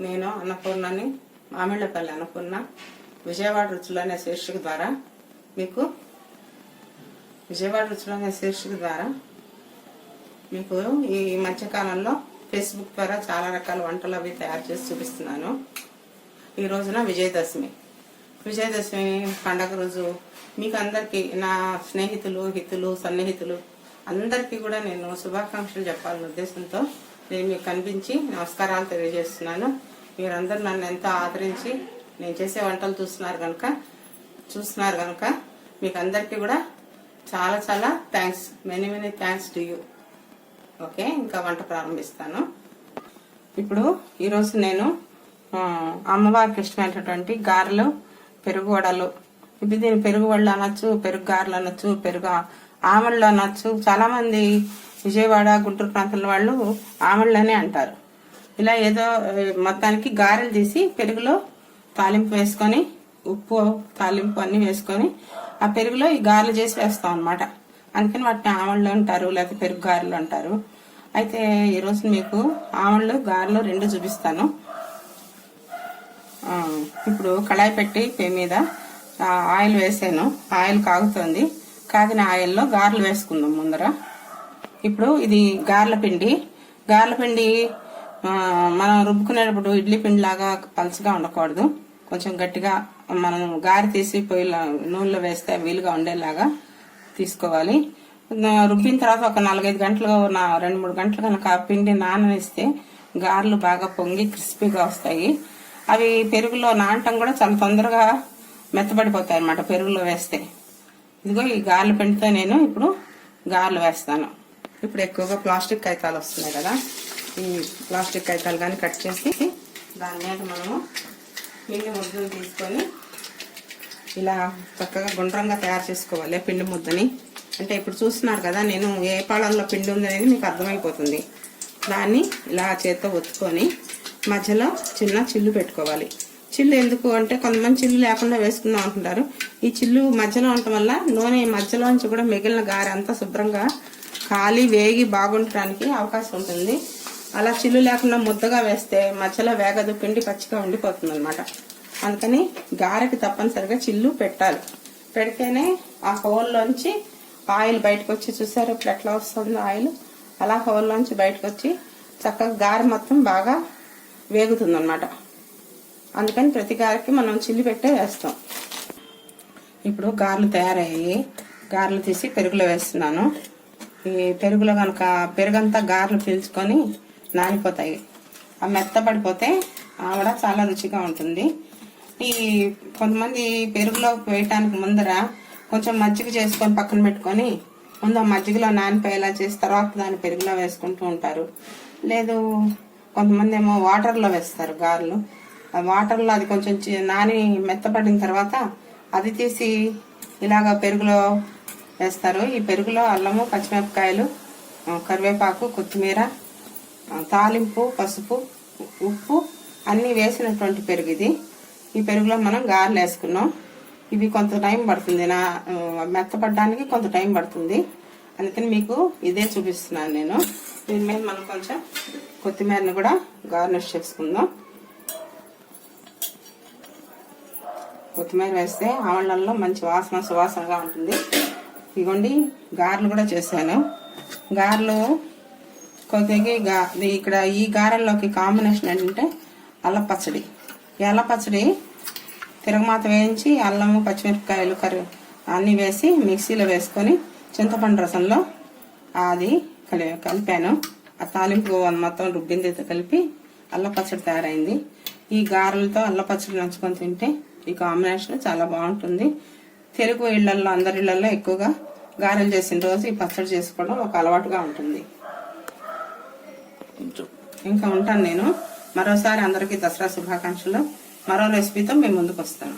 నేను అన్నపూర్ణని మామిళ్ళపల్లి అన్నపూర్ణ విజయవాడ రుచులు అనే శీర్షిక ద్వారా మీకు ఈ మధ్యకాలంలో ఫేస్బుక్ ద్వారా చాలా రకాల వంటలు అవి తయారు చేసి చూపిస్తున్నాను. ఈ రోజున విజయదశమి పండగ రోజు మీకు అందరికీ, నా స్నేహితులు హితులు సన్నిహితులు అందరికీ కూడా నేను శుభాకాంక్షలు చెప్పాలనే ఉద్దేశంతో నేను మీకు కనిపించి నమస్కారాలు తెలియజేస్తున్నాను. మీరందరూ నన్ను ఎంతో ఆదరించి నేను చేసే వంటలు చూస్తున్నారు కనుక మీకు అందరికీ కూడా చాలా చాలా thanks, many thanks to you. Okay, ఇంకా వంట ప్రారంభిస్తాను. ఇప్పుడు ఈరోజు నేను అమ్మవారికి ఇష్టమైనటువంటి గారెలు, పెరుగు వడలు, ఇది దీని పెరుగు వడలు అనొచ్చు, పెరుగు గారెలు అనొచ్చు, పెరుగు ఆమళ్ళు అనొచ్చు. చాలా మంది విజయవాడ గుంటూరు ప్రాంతాల వాళ్ళు ఆమళ్ళనే అంటారు. ఇలా ఏదో మొత్తానికి గారెలు తీసి పెరుగులో తాలింపు వేసుకొని, ఉప్పు తాలింపు అన్ని వేసుకొని ఆ పెరుగులో ఈ గారెలు చేసి వేస్తాం అనమాట. అందుకని వాటిని ఆమళ్ళు అంటారు, లేకపోతే పెరుగు గారెలు అంటారు. అయితే ఈరోజు మీకు ఆమళ్ళు గారెలు రెండు చూపిస్తాను. ఇప్పుడు కళాయి పెట్టి పొయ్యి మీద ఆయిల్ వేసాను. ఆయిల్ కాగుతుంది. కాగిన ఆయిల్లో గారెలు వేసుకుందాం ముందర. ఇప్పుడు ఇది గారెల పిండి మనం రుబ్బుకునేటప్పుడు ఇడ్లీ పిండి లాగా పలుచగా ఉండకూడదు. కొంచెం గట్టిగా మనం గారె తీసి పొయ్యిలో నూనెలో వేస్తే వీలుగా ఉండేలాగా తీసుకోవాలి. రుబ్బిన తర్వాత ఒక 4-5 గంటలు 2-3 గంటలు కనుక పిండి నాననిస్తే గారెలు బాగా పొంగి క్రిస్పీగా వస్తాయి. అవి పెరుగులో నానటం కూడా చాలా తొందరగా మెత్తబడిపోతాయి అన్నమాట పెరుగులో వేస్తే. ఇదిగో ఈ గారెల పిండితో నేను ఇప్పుడు గారెలు వేస్తాను. ఇప్పుడు ఎక్కువగా ప్లాస్టిక్ కాగితాలు వస్తున్నాయి కదా, ఈ ప్లాస్టిక్ కాగితాలు కానీ కట్ చేసి దాని మీద మనము పిండి ముద్దలు తీసుకొని ఇలా చక్కగా గుండ్రంగా తయారు చేసుకోవాలి పిండి ముద్దని. అంటే ఇప్పుడు చూస్తున్నారు కదా నేను ఏ పాళంలో పిండి ఉంది అనేది మీకు అర్థమైపోతుంది. దాన్ని ఇలా చేత్తో ఒత్తుకొని మధ్యలో చిన్న చిల్లు పెట్టుకోవాలి. చిల్లు ఎందుకు అంటే కొంతమంది చిల్లు లేకుండా వేసుకుందాం అంటుంటారు. ఈ చిల్లు మధ్యలో ఉండటం వల్ల నూనె మధ్యలోంచి కూడా మిగిలిన గారె అంతా శుభ్రంగా కాలి వేగి బాగుండటానికి అవకాశం ఉంటుంది. అలా చిల్లు లేకుండా ముద్దగా వేస్తే మధ్యలో వేగదు, పిండి పచ్చిగా ఉండిపోతుంది అనమాట. అందుకని గారెకి తప్పనిసరిగా చిల్లు పెట్టాలి. పెడితేనే ఆ హోల్లోంచి ఆయిల్ బయటకు వచ్చి, చూసారు ఇప్పుడు ఎట్లా వస్తుందో ఆయిల్, అలా హోల్లోంచి బయటకు వచ్చి చక్కగా గారె మొత్తం బాగా వేగుతుంది అనమాట. అందుకని ప్రతి గారెకి మనం చిల్లి పెట్టే వేస్తాం. ఇప్పుడు గారెలు తయారయ్యి గారెలు తీసి పెరుగులో వేస్తున్నాను. ఈ పెరుగులో కనుక పెరుగంతా గారెలు పీల్చుకొని నానిపోతాయి. ఆ మెత్తపడిపోతే ఆవిడ చాలా రుచిగా ఉంటుంది. ఈ కొంతమంది పెరుగులో వేయటానికి ముందర కొంచెం మజ్జిగ చేసుకొని పక్కన పెట్టుకొని ముందు ఆ మజ్జిగలో నానిపోయేలా చేసి తర్వాత దాన్ని పెరుగులో వేసుకుంటూ ఉంటారు. లేదు కొంతమంది ఏమో వాటర్లో వేస్తారు గారెలు. ఆ వాటర్లో అది కొంచెం నాని మెత్తపడిన తర్వాత అది తీసి ఇలాగ పెరుగులో వేస్తారు. ఈ పెరుగులో అల్లము, పచ్చిమిరపకాయలు, కరివేపాకు, కొత్తిమీర, తాలింపు, పసుపు, ఉప్పు అన్నీ వేసినటువంటి పెరుగు ఇది. ఈ పెరుగులో మనం గారెలు వేసుకున్నాం. ఇవి కొంత టైం పడుతుంది, మెత్తపడడానికి కొంత టైం పడుతుంది. అందుకని మీకు ఇదే చూపిస్తున్నాను నేను. దీని మీద మనం కొంచెం కొత్తిమీరని కూడా గార్నిష్ చేసుకుందాం. కొత్తిమీర వేస్తే ఆవళ్ళల్లో మంచి సువాసనగా ఉంటుంది. ఇదిగోండి గారెలు కూడా చేశాను. గారెలు కొద్దిగా ఇక్కడ ఈ గారెల్లోకి కాంబినేషన్ ఏంటంటే అల్లం పచ్చడి. ఈ అల్లం పచ్చడి తిరగమాత వేయించి అల్లము, పచ్చిమిరపకాయలు, అన్నీ వేసి మిక్సీలో వేసుకొని చింతపండు రసంలో అది కలిపాను. ఆ తాలింపు మొత్తం రుబ్బింది కలిపి అల్ల పచ్చడి తయారైంది. ఈ గారెలతో అల్ల పచ్చడి నంచుకొని తింటే ఈ కాంబినేషన్ చాలా బాగుంటుంది. తెలుగు ఇళ్లలో అందరి ఇళ్లలో ఎక్కువగా గారెలు చేసిన రోజు ఈ పచ్చడి చేసుకోవడం ఒక అలవాటుగా ఉంటుంది. ఇంకా ఉంటాను నేను. మరోసారి అందరికీ దసరా శుభాకాంక్షలు. మరో రెసిపీతో మేము ముందుకు వస్తాను.